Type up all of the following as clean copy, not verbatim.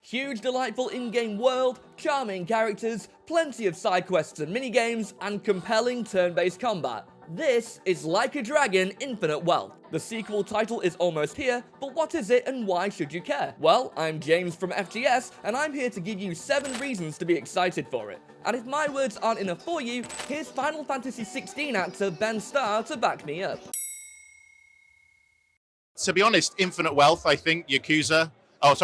Huge, delightful in-game world, charming characters, plenty of side quests and minigames, and compelling turn-based combat. This is Like a Dragon Infinite Wealth. The sequel title is almost here, but what is it and why should you care? Well, I'm James from FGS, and I'm here to give you 7 reasons to be excited for it. And if my words aren't enough for you, here's Final Fantasy XVI actor Ben Starr to back me up. To be honest, Infinite Wealth, I think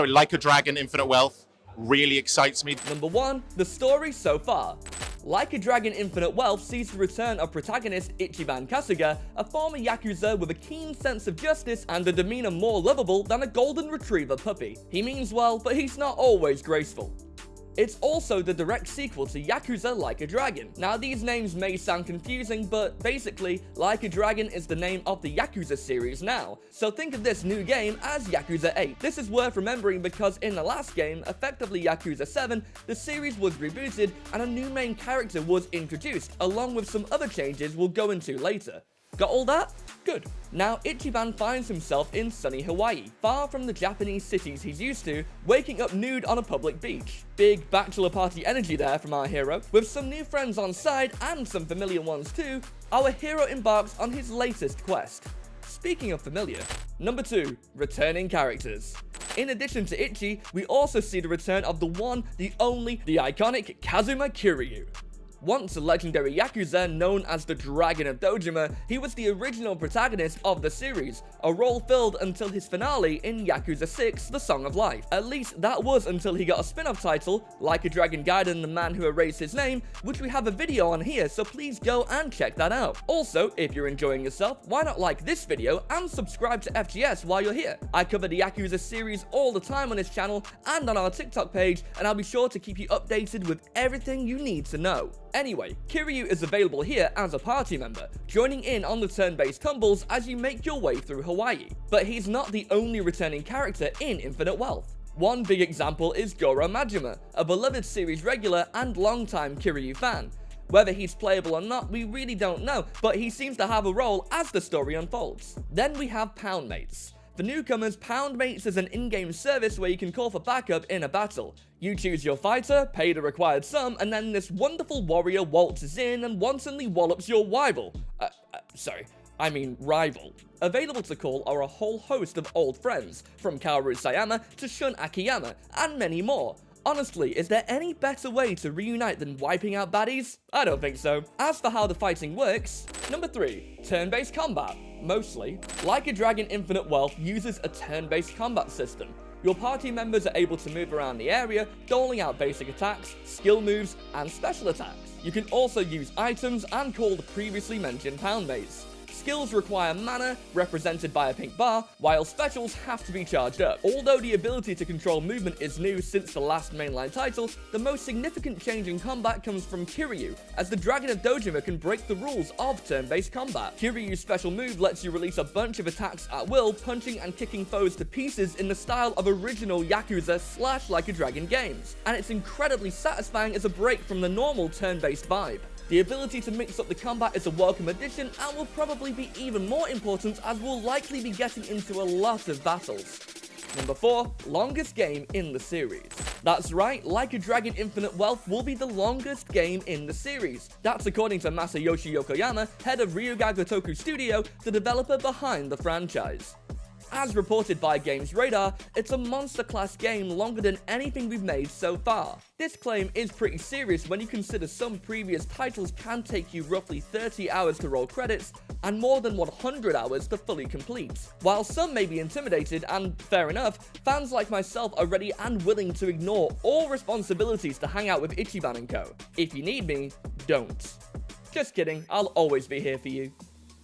Like a Dragon Infinite Wealth really excites me. Number 1, the story so far. Like a Dragon Infinite Wealth sees the return of protagonist Ichiban Kasuga, a former Yakuza with a keen sense of justice and a demeanor more lovable than a golden retriever puppy. He means well, but he's not always graceful. It's also the direct sequel to Yakuza Like a Dragon. Now, these names may sound confusing, but basically, Like a Dragon is the name of the Yakuza series now. So think of this new game as Yakuza 8. This is worth remembering because in the last game, effectively Yakuza 7, the series was rebooted and a new main character was introduced, along with some other changes we'll go into later. Got all that? Good. Now, Ichiban finds himself in sunny Hawaii, far from the Japanese cities he's used to, waking up nude on a public beach. Big bachelor party energy there from our hero. With some new friends on side, and some familiar ones too, our hero embarks on his latest quest. Speaking of familiar, number 2, returning characters. In addition to Ichi, we also see the return of the one, the only, the iconic Kazuma Kiryu. Once a legendary Yakuza known as the Dragon of Dojima, he was the original protagonist of the series, a role filled until his finale in Yakuza 6, The Song of Life. At least that was until he got a spin-off title, Like a Dragon Gaiden, The Man Who Erased His Name, which we have a video on here, so please go and check that out. Also, if you're enjoying yourself, why not like this video and subscribe to FGS while you're here? I cover the Yakuza series all the time on this channel and on our TikTok page, and I'll be sure to keep you updated with everything you need to know. Anyway, Kiryu is available here as a party member, joining in on the turn-based tumbles as you make your way through Hawaii. But he's not the only returning character in Infinite Wealth. One big example is Goro Majima, a beloved series regular and longtime Kiryu fan. Whether he's playable or not, we really don't know, but he seems to have a role as the story unfolds. Then we have Pound Mates. For newcomers, Pound Mates is an in-game service where you can call for backup in a battle. You choose your fighter, pay the required sum, and then this wonderful warrior waltzes in and wantonly wallops your rival. Rival. Available to call are a whole host of old friends, from Kaoru Sayama to Shun Akiyama, and many more. Honestly, is there any better way to reunite than wiping out baddies? I don't think so. As for how the fighting works, number 3, turn-based combat. Mostly. Like a Dragon Infinite Wealth uses a turn-based combat system. Your party members are able to move around the area, doling out basic attacks, skill moves, and special attacks. You can also use items and call the previously mentioned Pound Mates. Skills require mana, represented by a pink bar, while specials have to be charged up. Although the ability to control movement is new since the last mainline title, the most significant change in combat comes from Kiryu, as the Dragon of Dojima can break the rules of turn-based combat. Kiryu's special move lets you release a bunch of attacks at will, punching and kicking foes to pieces in the style of original Yakuza / Like a Dragon games, and it's incredibly satisfying as a break from the normal turn-based vibe. The ability to mix up the combat is a welcome addition and will probably be even more important as we'll likely be getting into a lot of battles. Number 4, longest game in the series. That's right, Like a Dragon Infinite Wealth will be the longest game in the series. That's according to Masayoshi Yokoyama, head of Ryuga Gotoku Studio, the developer behind the franchise. As reported by Games Radar, it's a monster-class game longer than anything we've made so far. This claim is pretty serious when you consider some previous titles can take you roughly 30 hours to roll credits and more than 100 hours to fully complete. While some may be intimidated, and fair enough, fans like myself are ready and willing to ignore all responsibilities to hang out with Ichiban and co. If you need me, don't. Just kidding, I'll always be here for you.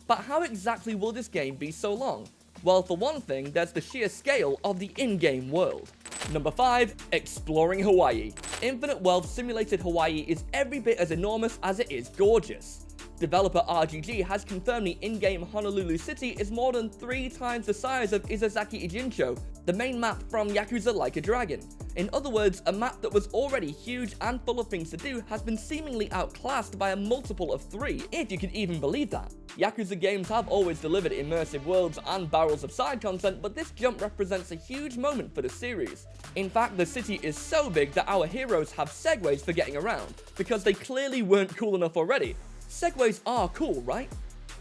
But how exactly will this game be so long? Well, for one thing, there's the sheer scale of the in-game world. Number 5, exploring Hawaii. Infinite Wealth simulated Hawaii is every bit as enormous as it is gorgeous. Developer RGG has confirmed the in-game Honolulu City is more than 3 times the size of Izazaki Ijincho, the main map from Yakuza Like a Dragon. In other words, a map that was already huge and full of things to do has been seemingly outclassed by a multiple of 3, if you can even believe that. Yakuza games have always delivered immersive worlds and barrels of side content, but this jump represents a huge moment for the series. In fact, the city is so big that our heroes have segways for getting around, because they clearly weren't cool enough already. Segways are cool, right?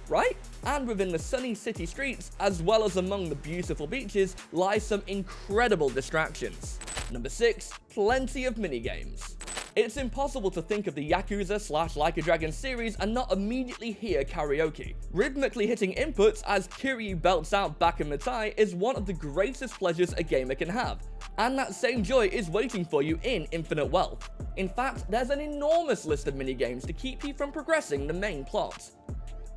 Right? And within the sunny city streets, as well as among the beautiful beaches, lie some incredible distractions. Number 6, plenty of minigames. It's impossible to think of the Yakuza / Like a Dragon series and not immediately hear karaoke. Rhythmically hitting inputs as Kiryu belts out Baka Mitai is one of the greatest pleasures a gamer can have, and that same joy is waiting for you in Infinite Wealth. In fact, there's an enormous list of minigames to keep you from progressing the main plot.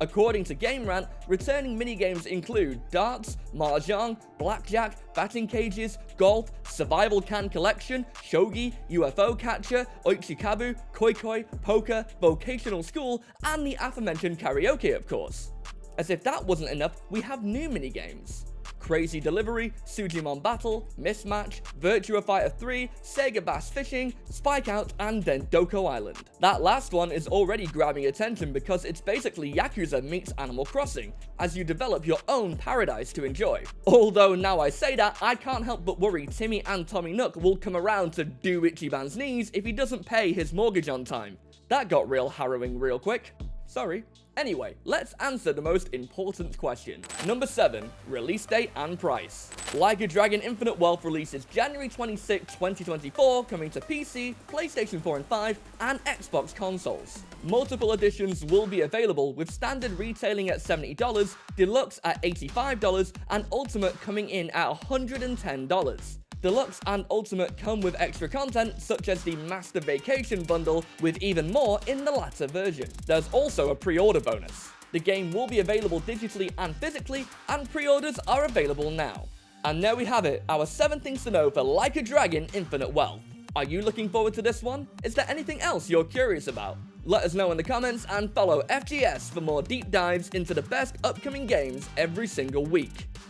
According to Game Rant, returning minigames include darts, mahjong, blackjack, batting cages, golf, survival can collection, shogi, UFO catcher, oichikabu, koi-koi, poker, vocational school, and the aforementioned karaoke, of course. As if that wasn't enough, we have new minigames. Crazy Delivery, Sujimon Battle, Mismatch, Virtua Fighter 3, Sega Bass Fishing, Spike Out, and Dendoko Island. That last one is already grabbing attention because it's basically Yakuza meets Animal Crossing, as you develop your own paradise to enjoy. Although now I say that, I can't help but worry Timmy and Tommy Nook will come around to do Ichiban's knees if he doesn't pay his mortgage on time. That got real harrowing real quick. Sorry. Anyway, let's answer the most important question. Number 7, release date and price. Like a Dragon Infinite Wealth releases January 26, 2024, coming to PC, PlayStation 4 and 5, and Xbox consoles. Multiple editions will be available, with standard retailing at $70, deluxe at $85, and ultimate coming in at $110. Deluxe and Ultimate come with extra content, such as the Master Vacation bundle, with even more in the latter version. There's also a pre-order bonus. The game will be available digitally and physically, and pre-orders are available now. And there we have it, our 7 things to know for Like a Dragon Infinite Wealth. Are you looking forward to this one? Is there anything else you're curious about? Let us know in the comments, and follow FGS for more deep dives into the best upcoming games every single week.